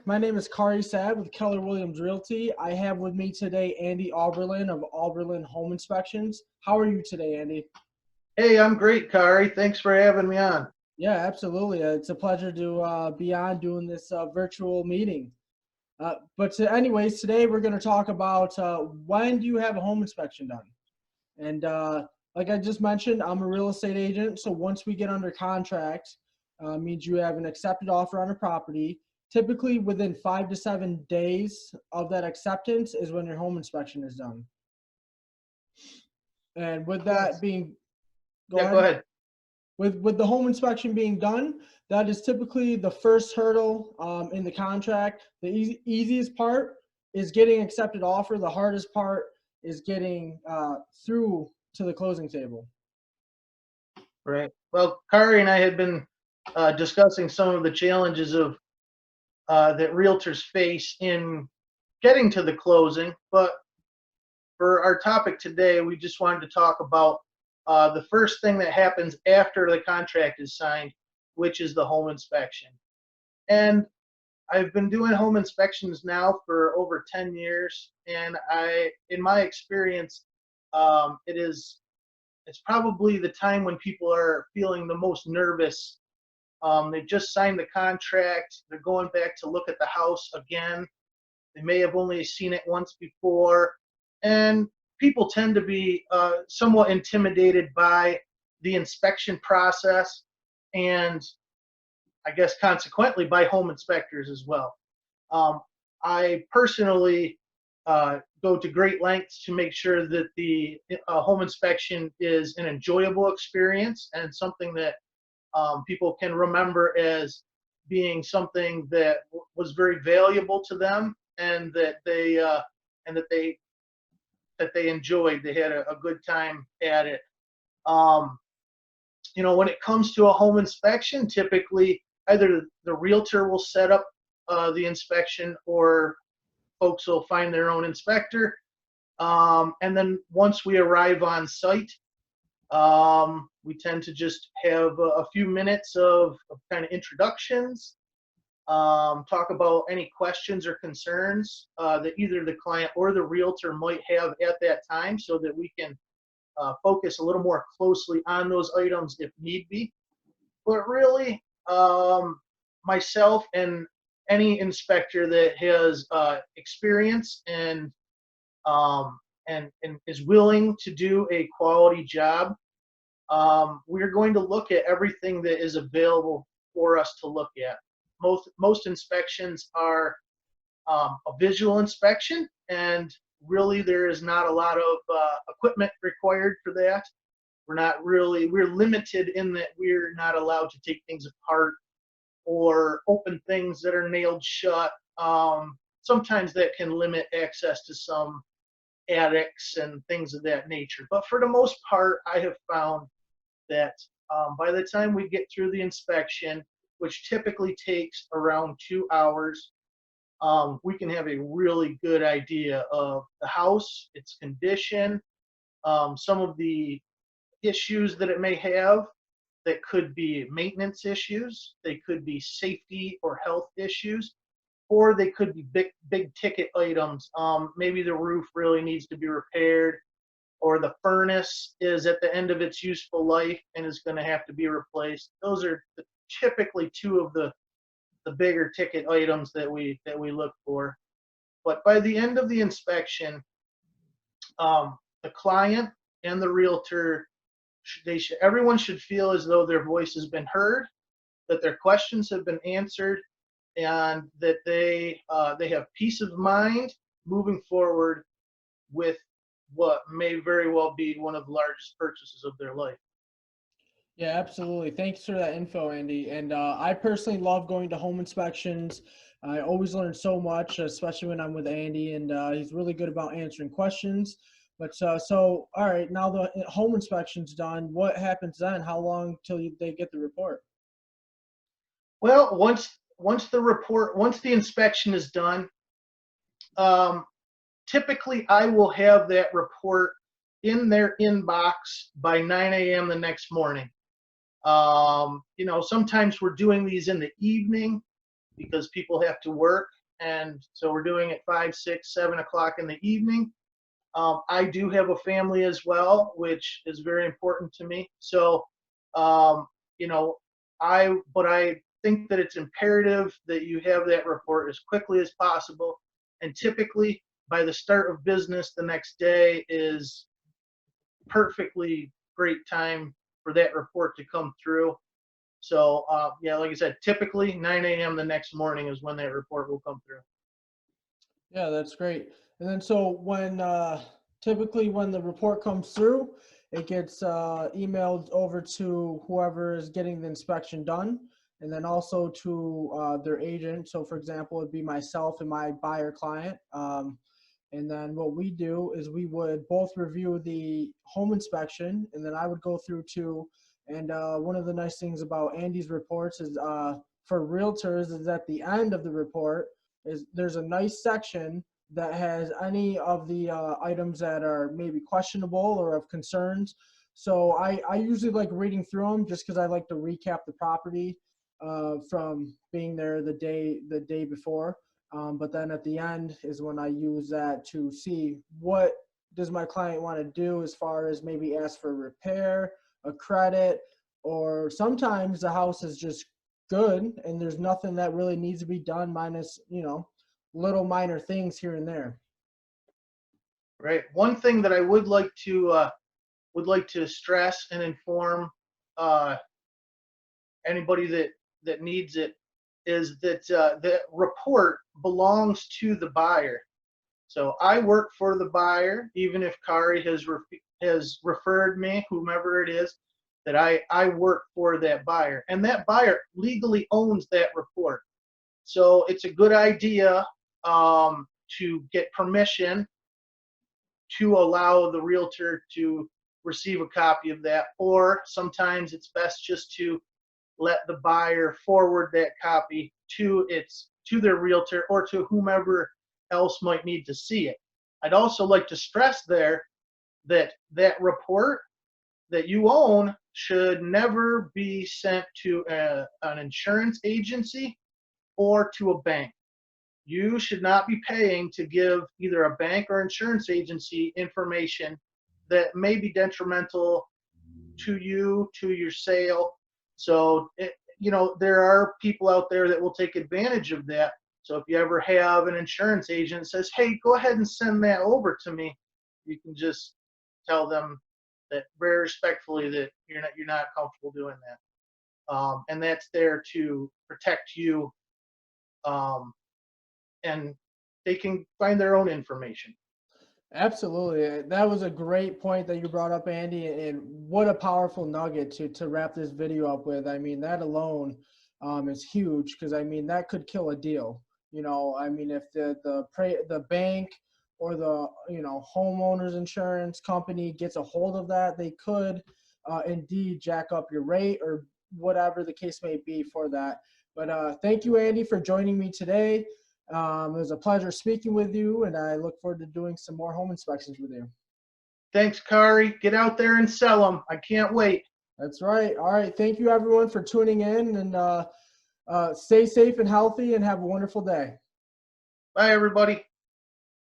My name is Kari Sad with Keller Williams Realty. I have with me today Andy Alberlan of Alberlan Home Inspections. How are you today, Andy? Hey, I'm great, Kari. Thanks for having me on. Yeah, absolutely. It's a pleasure to be on doing this virtual meeting. Anyways, today we're going to talk about when do you have a home inspection done? And like I just mentioned, I'm a real estate agent. So once we get under contract, means you have an accepted offer on a property. Typically within 5 to 7 days of that acceptance is when your home inspection is done. And with that Yes. being, go Yeah, go ahead. ahead. With the home inspection being done, that is typically the first hurdle in the contract. The easiest part is getting accepted offer. The hardest part is getting through to the closing table. Right. Well, Kari and I had been discussing some of the challenges of that realtors face in getting to the closing. But for our topic today, we just wanted to talk about the first thing that happens after the contract is signed, which is the home inspection. And I've been doing home inspections now for over 10 years, and in my experience, it's probably the time when people are feeling the most nervous. They've just signed the contract. They're going back to look at the house again. They may have only seen it once before, and people tend to be somewhat intimidated by the inspection process, and I guess consequently by home inspectors as well. Um, I personally go to great lengths to make sure that the home inspection is an enjoyable experience and something that people can remember as being something that was very valuable to them, and and that they enjoyed. They had a good time at it. Um, when it comes to a home inspection, typically either the realtor will set up the inspection, or folks will find their own inspector. And then once we arrive on site, we tend to just have a few minutes of kind of introductions, talk about any questions or concerns that either the client or the realtor might have at that time, so that we can focus a little more closely on those items if need be. But really, myself and any inspector that has experience and is willing to do a quality job, we're going to look at everything that is available for us to look at. Most inspections are a visual inspection, and really there is not a lot of equipment required for that. We're limited in that we're not allowed to take things apart or open things that are nailed shut. Sometimes that can limit access to some attics and things of that nature. But for the most part, I have found that by the time we get through the inspection, which typically takes around 2 hours, we can have a really good idea of the house, its condition, some of the issues that it may have that could be maintenance issues, they could be safety or health issues, or they could be big ticket items. Maybe the roof really needs to be repaired, or the furnace is at the end of its useful life and is going to have to be replaced. Those are typically two of the bigger ticket items that we look for. But by the end of the inspection, the client and the realtor, everyone should feel as though their voice has been heard, that their questions have been answered, and that they have peace of mind moving forward with what may very well be one of the largest purchases of their life. Yeah, absolutely. Thanks for that info, Andy. And I personally love going to home inspections. I always learn so much, especially when I'm with Andy, and he's really good about answering questions. All right, now the home inspection's done. What happens then? How long till they get the report? Well, once the inspection is done, um, typically I will have that report in their inbox by 9 a.m. the next morning. Sometimes we're doing these in the evening. because people have to work. And so we're doing it 5, 6, 7 o'clock in the evening. I do have a family as well, which is very important to me. So, you know, but I think that it's imperative that you have that report as quickly as possible. And typically by the start of business the next day is perfectly great time for that report to come through. So, yeah, like I said, typically 9 a.m. the next morning is when that report will come through. Yeah, that's great. And then so when typically when the report comes through, it gets emailed over to whoever is getting the inspection done, and then also to their agent. So for example, it'd be myself and my buyer client. And then what we do is we would both review the home inspection, and then I would go through too. And one of the nice things about Andy's reports is for realtors is at the end of the report is there's a nice section that has any of the items that are maybe questionable or of concerns. So I usually like reading through them just because I like to recap the property from being there the day before. But then at the end is when I use that to see what does my client want to do as far as maybe ask for repair, a credit, or sometimes the house is just good and there's nothing that really needs to be done minus, little minor things here and there. Right. One thing that I would like to stress and inform uh, anybody that needs it is that the report belongs to the buyer. So I work for the buyer, even if Kari has referred me, whomever it is, that I work for that buyer, and that buyer legally owns that report. So it's a good idea to get permission to allow the realtor to receive a copy of that, or sometimes it's best just to let the buyer forward that copy to their realtor or to whomever else might need to see it. I'd also like to stress there that that report that you own should never be sent to an insurance agency or to a bank. You should not be paying to give either a bank or insurance agency information that may be detrimental to you, to your sale. So, there are people out there that will take advantage of that. So if you ever have an insurance agent that says, hey, go ahead and send that over to me, you can just tell them that very respectfully that you're not comfortable doing that. And that's there to protect you, and they can find their own information. Absolutely. That was a great point that you brought up, Andy, and what a powerful nugget to wrap this video up with. I mean, that alone is huge because, I mean, that could kill a deal. I mean, if the bank or the, homeowners insurance company gets a hold of that, they could indeed jack up your rate or whatever the case may be for that. But thank you, Andy, for joining me today. It was a pleasure speaking with you, and I look forward to doing some more home inspections with you. Thanks, Kari. Get out there and sell them. I can't wait. That's right. All right. Thank you, everyone, for tuning in, and stay safe and healthy, and have a wonderful day. Bye, everybody.